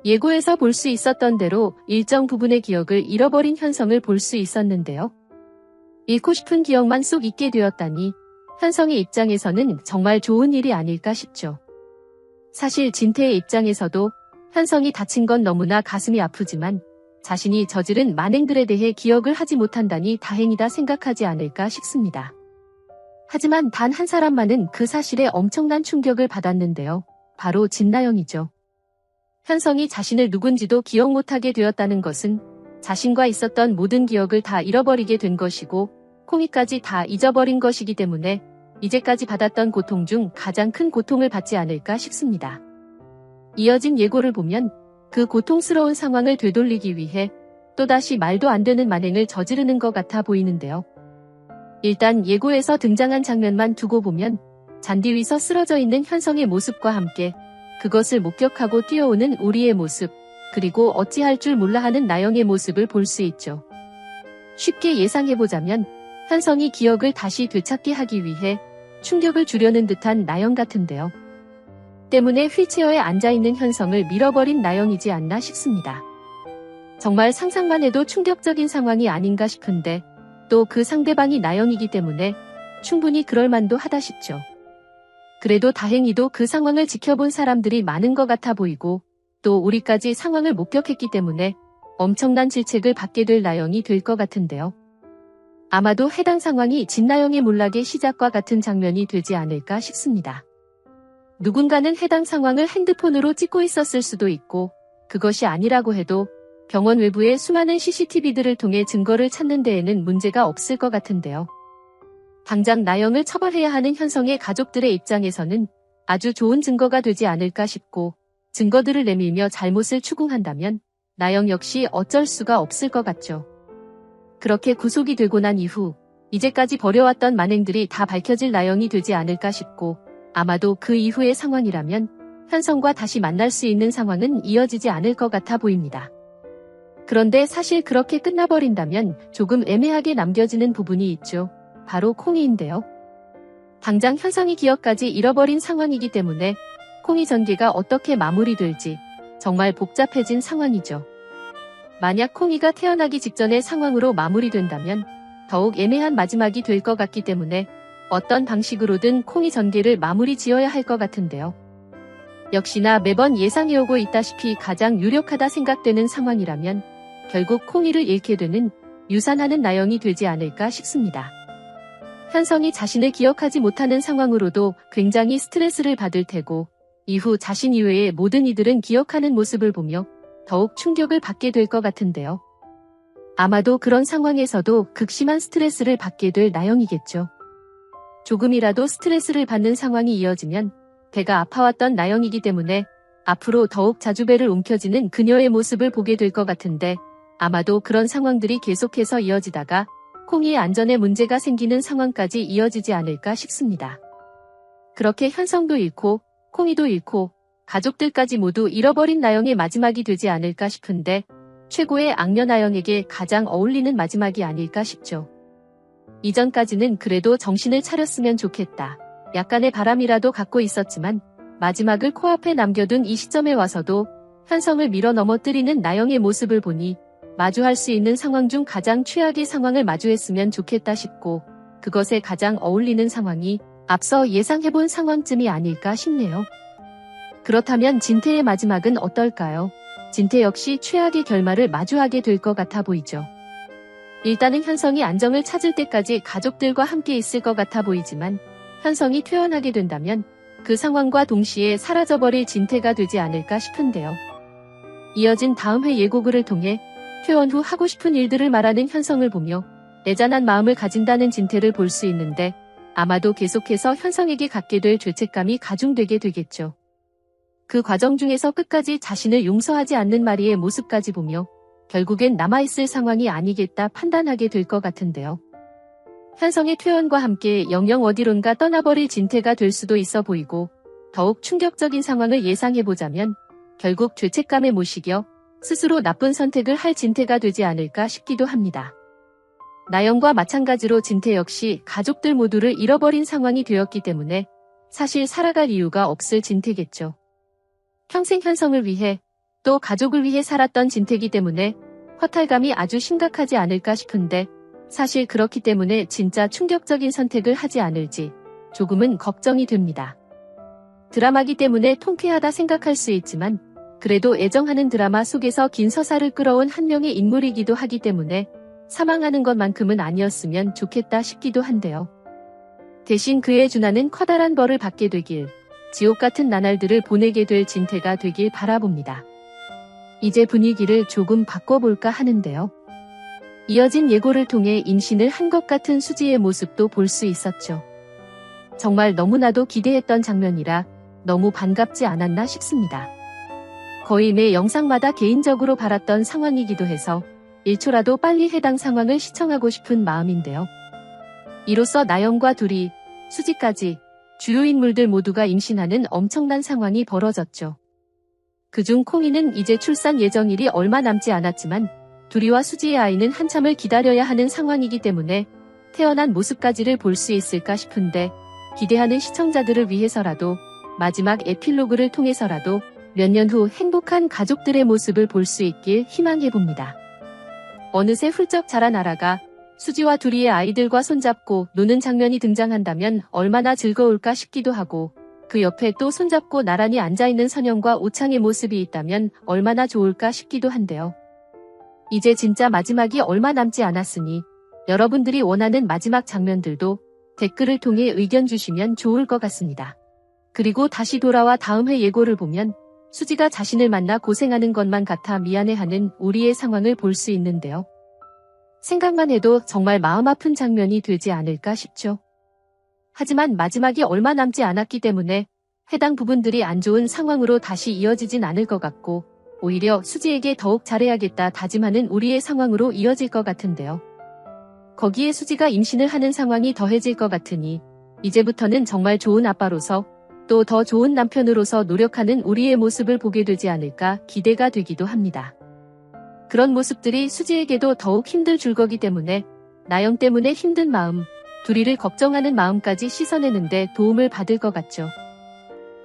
예고에서 볼 수 있었던 대로 일정 부분의 기억을 잃어버린 현성을 볼 수 있었는데요. 잃고 싶은 기억만 쏙 잊게 되었다니 현성의 입장에서는 정말 좋은 일이 아닐까 싶죠. 사실 진태의 입장에서도 현성이 다친 건 너무나 가슴이 아프지만 자신이 저지른 만행들에 대해 기억을 하지 못한다니 다행이다 생각하지 않을까 싶습니다. 하지만 단 한 사람만은 그 사실에 엄청난 충격을 받았는데요. 바로 진나영이죠. 현성이 자신을 누군지도 기억 못하게 되었다는 것은 자신과 있었던 모든 기억을 다 잃어버리게 된 것이고 콩이까지 다 잊어버린 것이기 때문에 이제까지 받았던 고통 중 가장 큰 고통을 받지 않을까 싶습니다. 이어진 예고를 보면 그 고통스러운 상황을 되돌리기 위해 또다시 말도 안 되는 만행을 저지르는 것 같아 보이는데요. 일단 예고에서 등장한 장면만 두고 보면 잔디 위서 쓰러져 있는 현성의 모습과 함께 그것을 목격하고 뛰어오는 우리의 모습, 그리고 어찌할 줄 몰라 하는 나영의 모습을 볼 수 있죠. 쉽게 예상해보자면 현성이 기억을 다시 되찾게 하기 위해 충격을 주려는 듯한 나영 같은데요. 때문에 휠체어에 앉아있는 현성을 밀어버린 나영이지 않나 싶습니다. 정말 상상만 해도 충격적인 상황이 아닌가 싶은데 또 그 상대방이 나영이기 때문에 충분히 그럴 만도 하다 싶죠. 그래도 다행히도 그 상황을 지켜본 사람들이 많은 것 같아 보이고 또 우리까지 상황을 목격했기 때문에 엄청난 질책을 받게 될 나영이 될 것 같은데요. 아마도 해당 상황이 진나영의 몰락의 시작과 같은 장면이 되지 않을까 싶습니다. 누군가는 해당 상황을 핸드폰으로 찍고 있었을 수도 있고 그것이 아니라고 해도 병원 외부의 수많은 CCTV들을 통해 증거를 찾는 데에는 문제가 없을 것 같은데요. 당장 나영을 처벌해야 하는 현성의 가족들의 입장에서는 아주 좋은 증거가 되지 않을까 싶고 증거들을 내밀며 잘못을 추궁한다면 나영 역시 어쩔 수가 없을 것 같죠. 그렇게 구속이 되고 난 이후 이제까지 벌여왔던 만행들이 다 밝혀질 나영이 되지 않을까 싶고 아마도 그 이후의 상황이라면 현성과 다시 만날 수 있는 상황은 이어지지 않을 것 같아 보입니다. 그런데 사실 그렇게 끝나버린다면 조금 애매하게 남겨지는 부분이 있죠. 바로 콩이인데요. 당장 현성이 기억까지 잃어버린 상황이기 때문에 콩이 전개가 어떻게 마무리될지 정말 복잡해진 상황이죠. 만약 콩이가 태어나기 직전의 상황으로 마무리된다면 더욱 애매한 마지막이 될 것 같기 때문에 어떤 방식으로든 콩이 전개를 마무리 지어야 할 것 같은데요. 역시나 매번 예상해오고 있다시피 가장 유력하다 생각되는 상황이라면 결국 콩이를 잃게 되는 유산하는 나영이 되지 않을까 싶습니다. 현성이 자신을 기억하지 못하는 상황으로도 굉장히 스트레스를 받을 테고 이후 자신 이외의 모든 이들은 기억하는 모습을 보며 더욱 충격을 받게 될 것 같은데요. 아마도 그런 상황에서도 극심한 스트레스를 받게 될 나영이겠죠. 조금이라도 스트레스를 받는 상황이 이어지면 배가 아파왔던 나영이기 때문에 앞으로 더욱 자주 배를 움켜쥐는 그녀의 모습을 보게 될 것 같은데 아마도 그런 상황들이 계속해서 이어지다가 콩이의 안전에 문제가 생기는 상황까지 이어지지 않을까 싶습니다. 그렇게 현성도 잃고 콩이도 잃고 가족들까지 모두 잃어버린 나영의 마지막이 되지 않을까 싶은데 최고의 악녀 나영에게 가장 어울리는 마지막이 아닐까 싶죠. 이전까지는 그래도 정신을 차렸으면 좋겠다. 약간의 바람이라도 갖고 있었지만 마지막을 코앞에 남겨둔 이 시점에 와서도 현성을 밀어 넘어뜨리는 나영의 모습을 보니 마주할 수 있는 상황 중 가장 최악의 상황을 마주했으면 좋겠다 싶고 그것에 가장 어울리는 상황이 앞서 예상해본 상황쯤이 아닐까 싶네요. 그렇다면 진태의 마지막은 어떨까요? 진태 역시 최악의 결말을 마주하게 될 것 같아 보이죠. 일단은 현성이 안정을 찾을 때까지 가족들과 함께 있을 것 같아 보이지만 현성이 퇴원하게 된다면 그 상황과 동시에 사라져버릴 진태가 되지 않을까 싶은데요. 이어진 다음 회 예고글을 통해 퇴원 후 하고 싶은 일들을 말하는 현성을 보며 애잔한 마음을 가진다는 진태를 볼 수 있는데 아마도 계속해서 현성에게 갖게 될 죄책감이 가중되게 되겠죠. 그 과정 중에서 끝까지 자신을 용서하지 않는 마리의 모습까지 보며 결국엔 남아있을 상황이 아니겠다 판단하게 될 것 같은데요. 현성의 퇴원과 함께 영영 어디론가 떠나버릴 진태가 될 수도 있어 보이고 더욱 충격적인 상황을 예상해보자면 결국 죄책감에 못 이겨 스스로 나쁜 선택을 할 진태가 되지 않을까 싶기도 합니다. 나영과 마찬가지로 진태 역시 가족들 모두를 잃어버린 상황이 되었기 때문에 사실 살아갈 이유가 없을 진태겠죠. 평생 현성을 위해 또 가족을 위해 살았던 진태기 때문에 허탈감이 아주 심각하지 않을까 싶은데 사실 그렇기 때문에 진짜 충격적인 선택을 하지 않을지 조금은 걱정이 됩니다. 드라마기 때문에 통쾌하다 생각할 수 있지만 그래도 애정하는 드라마 속에서 긴 서사를 끌어온 한 명의 인물이기도 하기 때문에 사망하는 것만큼은 아니었으면 좋겠다 싶기도 한데요. 대신 그의 준하는 커다란 벌을 받게 되길, 지옥 같은 나날들을 보내게 될 진태가 되길 바라봅니다. 이제 분위기를 조금 바꿔볼까 하는데요. 이어진 예고를 통해 임신을 한 것 같은 수지의 모습도 볼 수 있었죠. 정말 너무나도 기대했던 장면이라 너무 반갑지 않았나 싶습니다. 거의 매 영상마다 개인적으로 바랐던 상황이기도 해서 1초라도 빨리 해당 상황을 시청하고 싶은 마음인데요. 이로써 나영과 둘이, 수지까지 주요 인물들 모두가 임신하는 엄청난 상황이 벌어졌죠. 그중 콩이는 이제 출산 예정일이 얼마 남지 않았지만 둘이와 수지의 아이는 한참을 기다려야 하는 상황이기 때문에 태어난 모습까지를 볼 수 있을까 싶은데 기대하는 시청자들을 위해서라도 마지막 에필로그를 통해서라도 몇 년 후 행복한 가족들의 모습을 볼 수 있길 희망해봅니다. 어느새 훌쩍 자란 아라가 수지와 둘이의 아이들과 손잡고 노는 장면이 등장한다면 얼마나 즐거울까 싶기도 하고 그 옆에 또 손잡고 나란히 앉아있는 선영과 오창의 모습이 있다면 얼마나 좋을까 싶기도 한데요. 이제 진짜 마지막이 얼마 남지 않았으니 여러분들이 원하는 마지막 장면들도 댓글을 통해 의견 주시면 좋을 것 같습니다. 그리고 다시 돌아와 다음 회 예고를 보면 수지가 자신을 만나 고생하는 것만 같아 미안해하는 우리의 상황을 볼 수 있는데요. 생각만 해도 정말 마음 아픈 장면이 되지 않을까 싶죠. 하지만 마지막이 얼마 남지 않았기 때문에 해당 부분들이 안 좋은 상황으로 다시 이어지진 않을 것 같고 오히려 수지에게 더욱 잘해야겠다 다짐하는 우리의 상황으로 이어질 것 같은데요. 거기에 수지가 임신을 하는 상황이 더해질 것 같으니 이제부터는 정말 좋은 아빠로서 또 더 좋은 남편으로서 노력하는 우리의 모습을 보게 되지 않을까 기대가 되기도 합니다. 그런 모습들이 수지에게도 더욱 힘들 줄 거기 때문에 나영 때문에 힘든 마음, 둘이를 걱정하는 마음까지 씻어내는데 도움을 받을 것 같죠.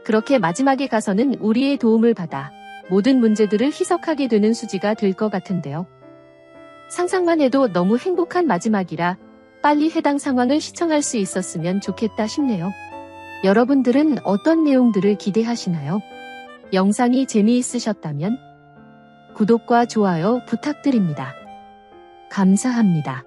그렇게 마지막에 가서는 우리의 도움을 받아 모든 문제들을 희석하게 되는 수지가 될 것 같은데요. 상상만 해도 너무 행복한 마지막이라 빨리 해당 상황을 시청할 수 있었으면 좋겠다 싶네요. 여러분들은 어떤 내용들을 기대하시나요? 영상이 재미있으셨다면 구독과 좋아요 부탁드립니다. 감사합니다.